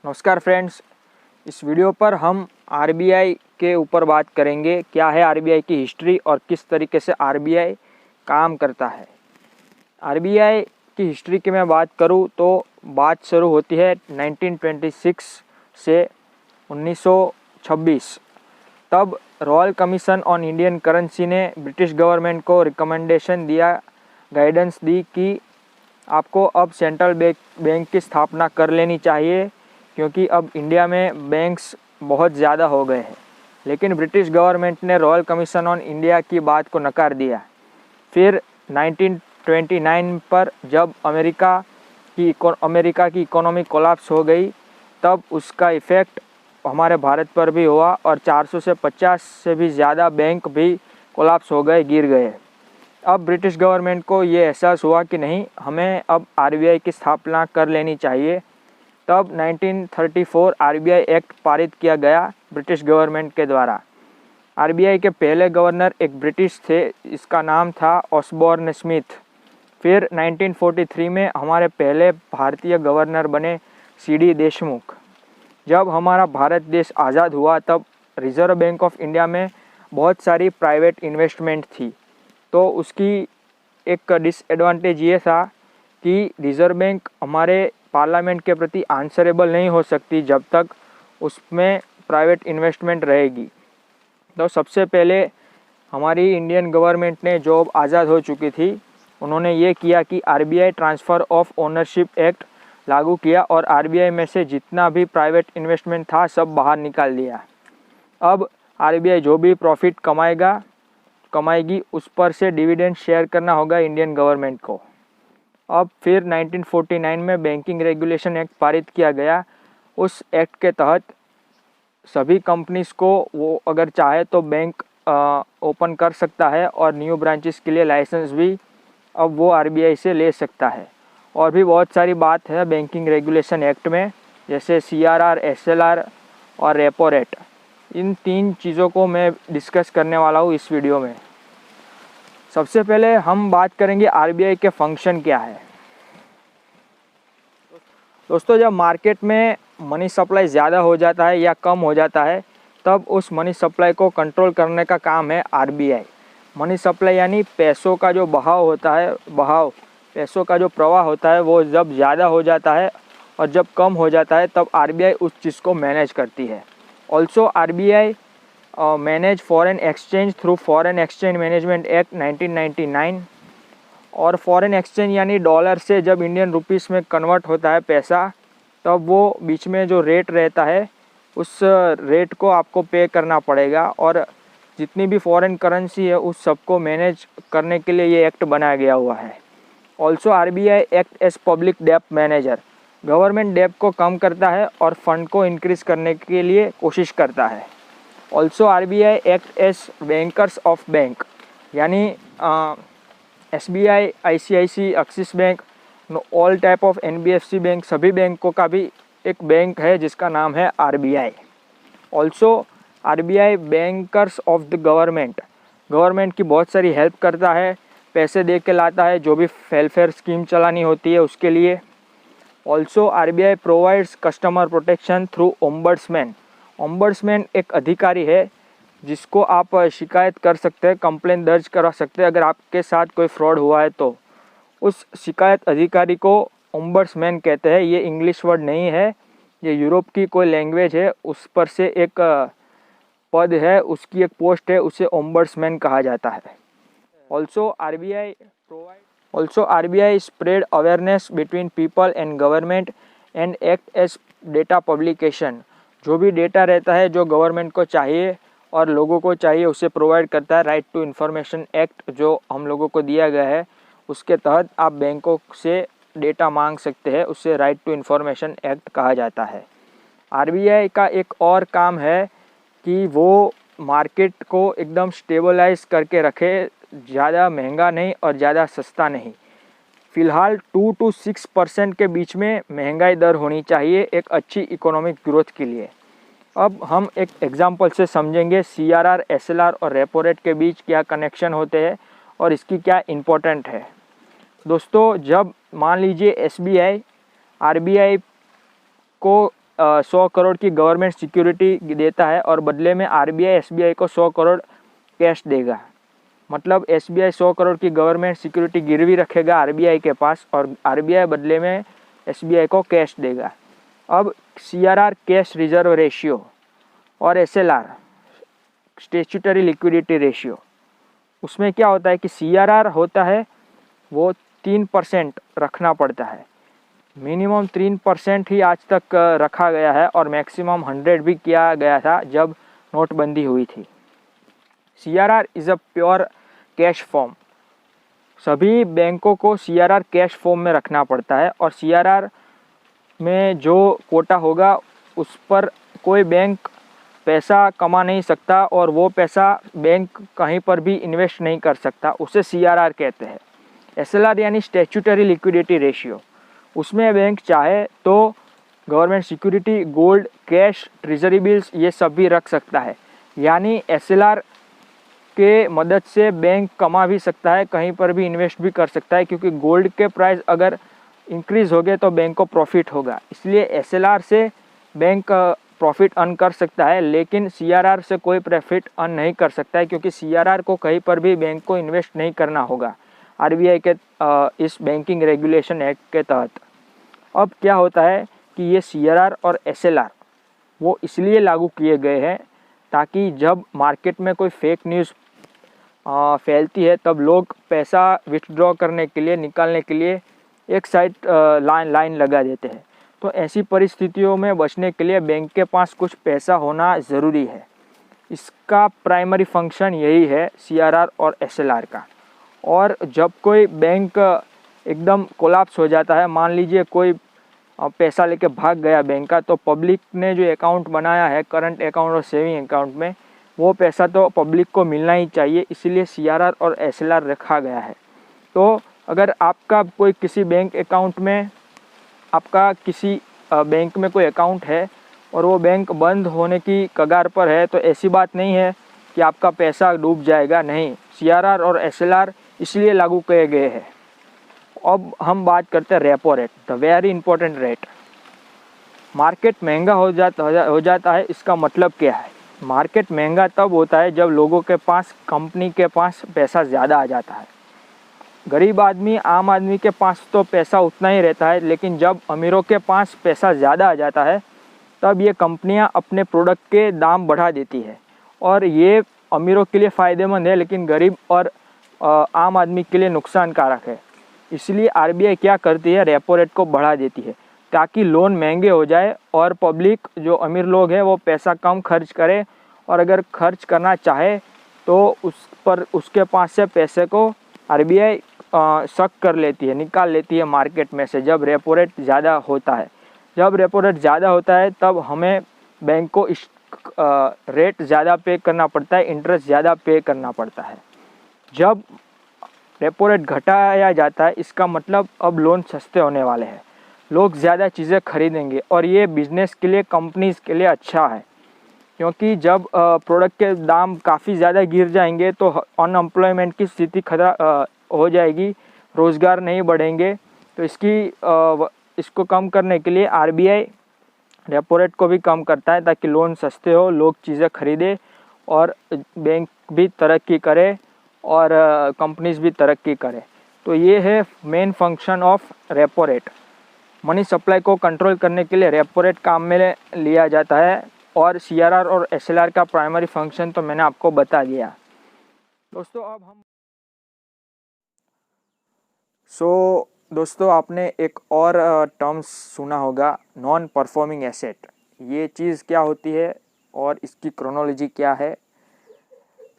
नमस्कार फ्रेंड्स, इस वीडियो पर हम आरबीआई के ऊपर बात करेंगे। क्या है आरबीआई की हिस्ट्री और किस तरीके से आरबीआई काम करता है। आरबीआई की हिस्ट्री की मैं बात करूं तो बात शुरू होती है 1926 से 1926। तब royal commission on Indian currency ने ब्रिटिश गवर्नमेंट को रिकमेंडेशन दिया, गाइडेंस दी कि आपको अब सेंट्रल बैंक की स्थापना कर लेनी चाहिए, क्योंकि अब इंडिया में बैंक्स बहुत ज़्यादा हो गए हैं। लेकिन ब्रिटिश गवर्नमेंट ने रॉयल कमीशन ऑन इंडिया की बात को नकार दिया। फिर 1929 पर जब अमेरिका की इकोनॉमी कोलैप्स हो गई, तब उसका इफ़ेक्ट हमारे भारत पर भी हुआ और 400 से 50 से भी ज़्यादा बैंक भी कोलैप्स हो गए, गिर गए। अब ब्रिटिश गवर्नमेंट को ये एहसास हुआ कि नहीं, हमें अब आरबीआई की स्थापना कर लेनी चाहिए। तब 1934 आरबीआई एक्ट पारित किया गया ब्रिटिश गवर्नमेंट के द्वारा। आरबीआई के पहले गवर्नर एक ब्रिटिश थे, इसका नाम था ऑसबॉर्न स्मिथ। फिर 1943 में हमारे पहले भारतीय गवर्नर बने सीडी देशमुख। जब हमारा भारत देश आज़ाद हुआ तब रिज़र्व बैंक ऑफ इंडिया में बहुत सारी प्राइवेट इन्वेस्टमेंट थी, तो उसकी एक डिसएडवांटेज ये था कि रिज़र्व बैंक हमारे पार्लियामेंट के प्रति आंसरेबल नहीं हो सकती जब तक उसमें प्राइवेट इन्वेस्टमेंट रहेगी। तो सबसे पहले हमारी इंडियन गवर्नमेंट ने, जो अब आज़ाद हो चुकी थी, उन्होंने ये किया कि RBI transfer of ownership act लागू किया और आरबीआई में से जितना भी प्राइवेट इन्वेस्टमेंट था सब बाहर निकाल दिया। अब आरबीआई जो भी प्रॉफिट कमाएगी उस पर से डिविडेंड शेयर करना होगा इंडियन गवर्नमेंट को। अब फिर 1949 में बैंकिंग रेगुलेशन एक्ट पारित किया गया। उस एक्ट के तहत सभी कंपनीज़ को वो अगर चाहे तो बैंक ओपन कर सकता है और न्यू ब्रांचेस के लिए लाइसेंस भी अब वो आरबीआई से ले सकता है। और भी बहुत सारी बात है बैंकिंग रेगुलेशन एक्ट में, जैसे सीआरआर, एसएलआर और रेपो रेट। इन 3 चीज़ों को मैं डिस्कस करने वाला हूँ इस वीडियो में। सबसे पहले हम बात करेंगे आरबीआई के फंक्शन क्या है। दोस्तों, जब मार्केट में मनी सप्लाई ज़्यादा हो जाता है या कम हो जाता है, तब उस मनी सप्लाई को कंट्रोल करने का काम है आरबीआई। मनी सप्लाई यानी पैसों का जो बहाव होता है, पैसों का जो प्रवाह होता है, वो जब ज़्यादा हो जाता है और जब कम हो जाता है तब आरबीआई उस चीज़ को मैनेज करती है। Also RBI manage foreign exchange through foreign exchange management act 1999। और फॉरेन एक्सचेंज यानी डॉलर से जब इंडियन रुपीस में कन्वर्ट होता है पैसा, तब वो बीच में जो रेट रहता है उस रेट को आपको पे करना पड़ेगा। और जितनी भी फॉरेन करेंसी है उस सबको मैनेज करने के लिए ये एक्ट बनाया गया हुआ है। Also RBI act as public डेब्ट मैनेजर, गवर्नमेंट डेब्ट को कम करता है और फंड को इंक्रीज़ करने के लिए कोशिश करता है। Also RBI act as bankers of bank, यानी SBI, ICICI, Axis bank, all type of NBFC bank, सभी बैंकों का भी एक बैंक है जिसका नाम है RBI. Also RBI bankers of the government की बहुत सारी हेल्प करता है, पैसे दे के लाता है जो भी वेलफेयर स्कीम चलानी होती है उसके लिए। Also RBI provides customer protection through ombudsman. Ombudsman एक अधिकारी है जिसको आप शिकायत कर सकते हैं, कंप्लेंट दर्ज करा सकते हैं अगर आपके साथ कोई फ्रॉड हुआ है तो। उस शिकायत अधिकारी को ओम्बड्समैन कहते हैं। ये इंग्लिश वर्ड नहीं है, ये यूरोप की कोई लैंग्वेज है, उस पर से एक पद है, उसकी एक पोस्ट है, उसे ओम्बड्समैन कहा जाता है। Also RBI spread awareness between people and government and act as data publication. जो भी डेटा रहता है जो गवर्नमेंट को चाहिए और लोगों को चाहिए उसे प्रोवाइड करता है। राइट टू इन्फॉर्मेशन एक्ट जो हम लोगों को दिया गया है, उसके तहत आप बैंकों से डेटा मांग सकते हैं, उसे राइट टू इन्फॉर्मेशन एक्ट कहा जाता है। आरबीआई का एक और काम है कि वो मार्केट को एकदम स्टेबलाइज करके रखे, ज़्यादा महंगा नहीं और ज़्यादा सस्ता नहीं। फ़िलहाल 2 to 6% के बीच में महंगाई दर होनी चाहिए एक अच्छी इकोनॉमिक ग्रोथ के लिए। अब हम एक एग्जांपल से समझेंगे सीआरआर, एसएलआर और रेपो रेट के बीच क्या कनेक्शन होते हैं और इसकी क्या इम्पोर्टेंट है। दोस्तों, जब मान लीजिए एसबीआई आरबीआई को 100 करोड़ की गवर्नमेंट सिक्योरिटी देता है और बदले में आरबीआई एसबीआई को 100 करोड़ कैश देगा। मतलब एसबीआई 100 करोड़ की गवर्नमेंट सिक्योरिटी गिरवी रखेगा आरबीआई के पास और आरबीआई बदले में एसबीआई को कैश देगा। अब सीआरआर कैश रिजर्व रेशियो और एसएलआर स्टैट्यूटरी लिक्विडिटी रेशियो, उसमें क्या होता है कि सीआरआर होता है वो 3% रखना पड़ता है। मिनिमम 3% ही आज तक रखा गया है और मैक्सिमम 100 भी किया गया था जब नोटबंदी हुई थी। CRR is a pure cash form. सभी बैंकों को सीआरआर कैश फॉर्म में रखना पड़ता है और सीआरआर में जो कोटा होगा उस पर कोई बैंक पैसा कमा नहीं सकता और वो पैसा बैंक कहीं पर भी इन्वेस्ट नहीं कर सकता, उसे सीआरआर कहते हैं। एसएलआर यानी स्टैट्यूटरी लिक्विडिटी रेशियो, उसमें बैंक चाहे तो government security, gold, cash, treasury bills ये सब भी रख सकता है। यानी एसएलआर के मदद से बैंक कमा भी सकता है, कहीं पर भी इन्वेस्ट भी कर सकता है, क्योंकि गोल्ड के प्राइस अगर इंक्रीज़ हो गए तो बैंक को प्रॉफिट होगा। इसलिए एसएलआर से बैंक प्रॉफिट अर्न कर सकता है, लेकिन सीआरआर से कोई प्रॉफिट अर्न नहीं कर सकता है, क्योंकि सीआरआर को कहीं पर भी बैंक को इन्वेस्ट नहीं करना होगा आरबीआई के इस बैंकिंग रेगुलेशन एक्ट के तहत। अब क्या होता है कि ये सीआरआर और एसएलआर वो इसलिए लागू किए गए हैं ताकि जब मार्केट में कोई फेक न्यूज़ फैलती है तब लोग पैसा विथड्रॉ करने के लिए, निकालने के लिए एक साइड लाइन लगा देते हैं। तो ऐसी परिस्थितियों में बचने के लिए बैंक के पास कुछ पैसा होना ज़रूरी है। इसका प्राइमरी फंक्शन यही है सीआरआर और एसएलआर का। और जब कोई बैंक एकदम कोलैप्स हो जाता है, मान लीजिए कोई पैसा लेके भाग गया बैंक का, तो पब्लिक ने जो अकाउंट बनाया है करंट अकाउंट और सेविंग अकाउंट में, वो पैसा तो पब्लिक को मिलना ही चाहिए, इसीलिए सीआरआर और एसएलआर रखा गया है। तो अगर आपका कोई किसी बैंक अकाउंट में, आपका किसी बैंक में कोई अकाउंट है और वो बैंक बंद होने की कगार पर है, तो ऐसी बात नहीं है कि आपका पैसा डूब जाएगा, नहीं। सीआरआर और एसएलआर इसलिए लागू किए गए हैं। अब हम बात करते हैं repo rate, the very important rate. Market महंगा हो जाता है, इसका मतलब क्या है? मार्केट महंगा तब होता है जब लोगों के पास, कंपनी के पास पैसा ज़्यादा आ जाता है। गरीब आदमी, आम आदमी के पास तो पैसा उतना ही रहता है, लेकिन जब अमीरों के पास पैसा ज़्यादा आ जाता है तब ये कंपनियां अपने प्रोडक्ट के दाम बढ़ा देती है और ये अमीरों के लिए फ़ायदेमंद है, लेकिन गरीब और आम आदमी के लिए नुकसानकारक है। इसलिए आरबीआई क्या करती है, रेपो रेट को बढ़ा देती है ताकि लोन महंगे हो जाए और पब्लिक, जो अमीर लोग हैं, वो पैसा कम खर्च करे और अगर खर्च करना चाहे तो उसके पास से पैसे को आरबीआई शक कर लेती है, निकाल लेती है मार्केट में से जब रेपो रेट ज़्यादा होता है। जब रेपो रेट ज़्यादा होता है तब हमें बैंक को इस रेट ज़्यादा पे करना पड़ता है, इंटरेस्ट ज़्यादा पे करना पड़ता है। जब रेपो रेट घटाया जाता है, इसका मतलब अब लोन सस्ते होने वाले हैं, लोग ज़्यादा चीज़ें खरीदेंगे और ये बिज़नेस के लिए, कंपनीज़ के लिए अच्छा है, क्योंकि जब प्रोडक्ट के दाम काफ़ी ज़्यादा गिर जाएंगे तो अनएम्प्लॉयमेंट की स्थिति खतरा हो जाएगी, रोज़गार नहीं बढ़ेंगे। तो इसको कम करने के लिए आरबीआई रेपो रेट को भी कम करता है ताकि लोन सस्ते हो, लोग चीज़ें खरीदे और बैंक भी तरक्की करे और कंपनीज भी तरक्की करे। तो ये है main function of repo rate. Money supply को कंट्रोल करने के लिए रेपो रेट काम में लिया जाता है और सीआरआर और एसएलआर का प्राइमरी फंक्शन तो मैंने आपको बता दिया। दोस्तों अब हम दोस्तों आपने एक और टर्म्स सुना होगा, नॉन परफॉर्मिंग एसेट। ये चीज़ क्या होती है और इसकी क्रोनोलॉजी क्या है?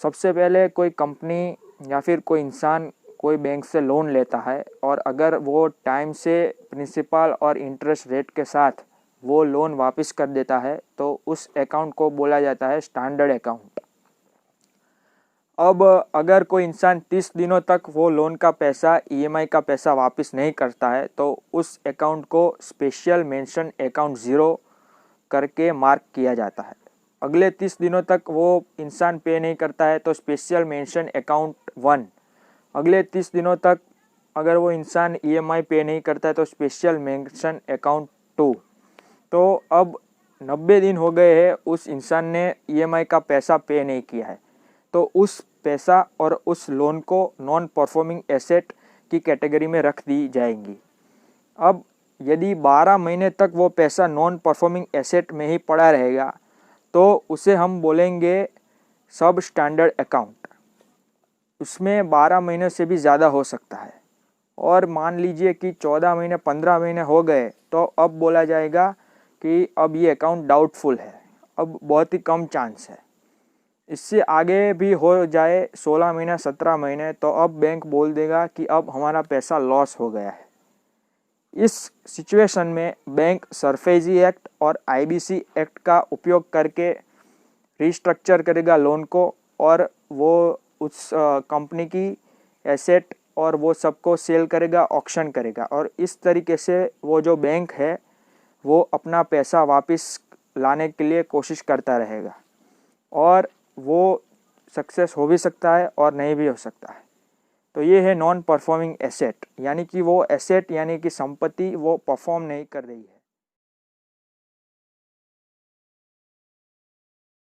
सबसे पहले कोई कंपनी या फिर कोई इंसान कोई बैंक से लोन लेता है और अगर वो टाइम से प्रिंसिपल और इंटरेस्ट रेट के साथ वो लोन वापस कर देता है तो उस अकाउंट को बोला जाता है स्टैंडर्ड अकाउंट। अब अगर कोई इंसान 30 दिनों तक वो लोन का पैसा, ईएमआई का पैसा वापस नहीं करता है तो उस अकाउंट को स्पेशल मेंशन अकाउंट 0 करके मार्क किया जाता है। अगले 30 दिनों तक वो इंसान पे नहीं करता है तो स्पेशल मेंशन अकाउंट 1। अगले 30 दिनों तक अगर वो इंसान ईएमआई पे नहीं करता है तो स्पेशल मेंशन अकाउंट 2। तो अब 90 दिन हो गए हैं, उस इंसान ने ईएमआई का पैसा पे नहीं किया है, तो उस पैसा और उस लोन को नॉन परफॉर्मिंग एसेट की कैटेगरी में रख दी जाएंगी। अब यदि 12 महीने तक वो पैसा नॉन परफॉर्मिंग एसेट में ही पड़ा रहेगा तो उसे हम बोलेंगे सब स्टैंडर्ड अकाउंट। उसमें 12 महीने से भी ज़्यादा हो सकता है, और मान लीजिए कि 14 महीने 15 महीने हो गए तो अब बोला जाएगा कि अब ये अकाउंट डाउटफुल है, अब बहुत ही कम चांस है। इससे आगे भी हो जाए 16 महीने 17 महीने तो अब बैंक बोल देगा कि अब हमारा पैसा लॉस हो गया है। इस सिचुएशन में बैंक सरफेसी एक्ट और आईबीसी एक्ट का उपयोग करके रिस्ट्रक्चर करेगा लोन को, और वो उस कंपनी की एसेट और वो सबको सेल करेगा, ऑक्शन करेगा, और इस तरीके से वो जो बैंक है वो अपना पैसा वापस लाने के लिए कोशिश करता रहेगा, और वो सक्सेस हो भी सकता है और नहीं भी हो सकता है। तो ये है नॉन परफॉर्मिंग एसेट, यानी कि वो एसेट यानी कि संपत्ति वो परफॉर्म नहीं कर रही है।